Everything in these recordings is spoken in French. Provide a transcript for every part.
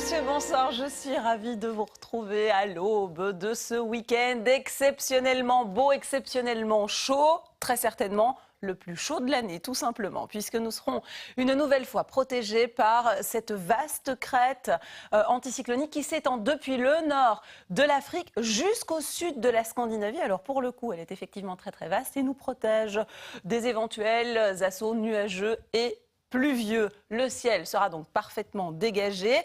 Monsieur, bonsoir, je suis ravie de vous retrouver à l'aube de ce week-end exceptionnellement beau, exceptionnellement chaud, très certainement le plus chaud de l'année, tout simplement, puisque nous serons une nouvelle fois protégés par cette vaste crête anticyclonique qui s'étend depuis le nord de l'Afrique jusqu'au sud de la Scandinavie. Alors pour le coup, elle est effectivement très très vaste et nous protège des éventuels assauts nuageux et pluvieux. Le ciel sera donc parfaitement dégagé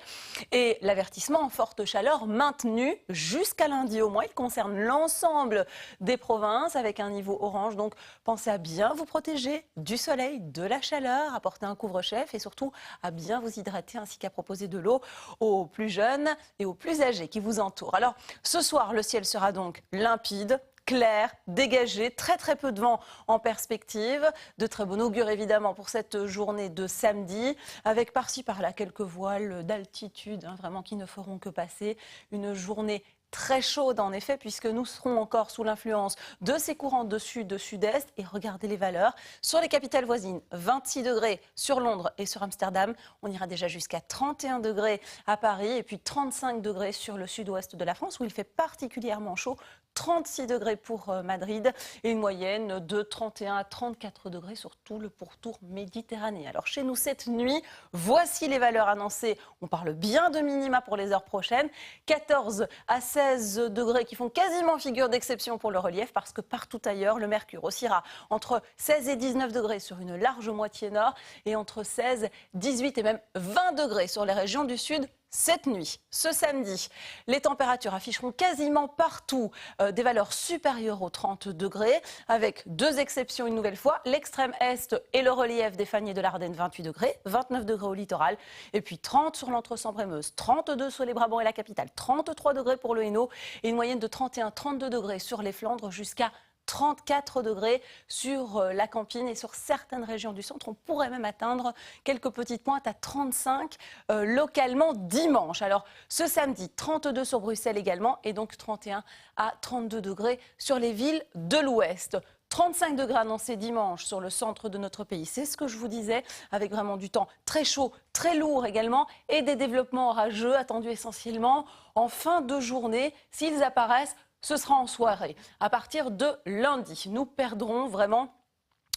et l'avertissement en forte chaleur maintenu jusqu'à lundi au moins. Il concerne l'ensemble des provinces avec un niveau orange. Donc pensez à bien vous protéger du soleil, de la chaleur, à porter un couvre-chef et surtout à bien vous hydrater ainsi qu'à proposer de l'eau aux plus jeunes et aux plus âgés qui vous entourent. Alors ce soir, le ciel sera donc limpide, clair, dégagé, très très peu de vent en perspective, de très bon augure évidemment pour cette journée de samedi, avec par-ci par-là quelques voiles d'altitude, vraiment qui ne feront que passer. Une journée très chaude en effet, puisque nous serons encore sous l'influence de ces courants de sud, de sud-est. Et regardez les valeurs. Sur les capitales voisines, 26 degrés sur Londres et sur Amsterdam. On ira déjà jusqu'à 31 degrés à Paris et puis 35 degrés sur le sud-ouest de la France où il fait particulièrement chaud. 36 degrés pour Madrid et une moyenne de 31 à 34 degrés sur tout le pourtour méditerranéen. Alors chez nous cette nuit, voici les valeurs annoncées. On parle bien de minima pour les heures prochaines. 14 à 16 degrés qui font quasiment figure d'exception pour le relief parce que partout ailleurs, le mercure oscillera entre 16 et 19 degrés sur une large moitié nord et entre 16, 18 et même 20 degrés sur les régions du sud. Cette nuit, ce samedi, les températures afficheront quasiment partout des valeurs supérieures aux 30 degrés, avec deux exceptions une nouvelle fois, l'extrême est et le relief des Fagnes de l'Ardenne, 28 degrés, 29 degrés au littoral, et puis 30 sur l'Entre-Sambre-et-Meuse, 32 sur les Brabants et la capitale, 33 degrés pour le Hainaut, et une moyenne de 31-32 degrés sur les Flandres jusqu'à 34 degrés sur la Campine et sur certaines régions du centre. On pourrait même atteindre quelques petites pointes à 35 localement dimanche. Alors ce samedi, 32 sur Bruxelles également et donc 31 à 32 degrés sur les villes de l'Ouest. 35 degrés annoncés dimanche sur le centre de notre pays. C'est ce que je vous disais, avec vraiment du temps très chaud, très lourd également, et des développements orageux attendus essentiellement en fin de journée. S'ils apparaissent, ce sera en soirée. À partir de lundi, nous perdrons vraiment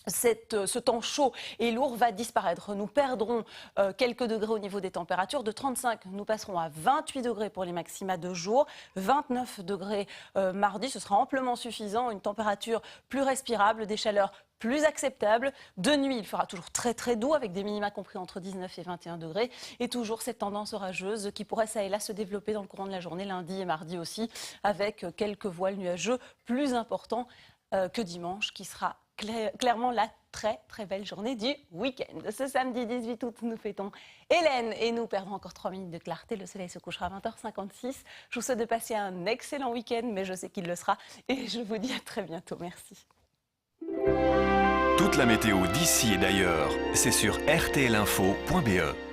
ce temps chaud et lourd va disparaître. Nous perdrons quelques degrés au niveau des températures. De 35, nous passerons à 28 degrés pour les maxima de jour. 29 degrés mardi, ce sera amplement suffisant. Une température plus respirable, des chaleurs plus acceptables. De nuit, il fera toujours très très doux avec des minima compris entre 19 et 21 degrés. Et toujours cette tendance orageuse qui pourrait ça et là se développer dans le courant de la journée, lundi et mardi aussi, avec quelques voiles nuageux plus importants que dimanche qui sera clairement la très très belle journée du week-end. Ce samedi 18 août, nous fêtons Hélène et nous perdons encore 3 minutes de clarté. Le soleil se couchera à 20h56. Je vous souhaite de passer un excellent week-end, mais je sais qu'il le sera. Et je vous dis à très bientôt. Merci. Toute la météo d'ici et d'ailleurs, c'est sur rtlinfo.be.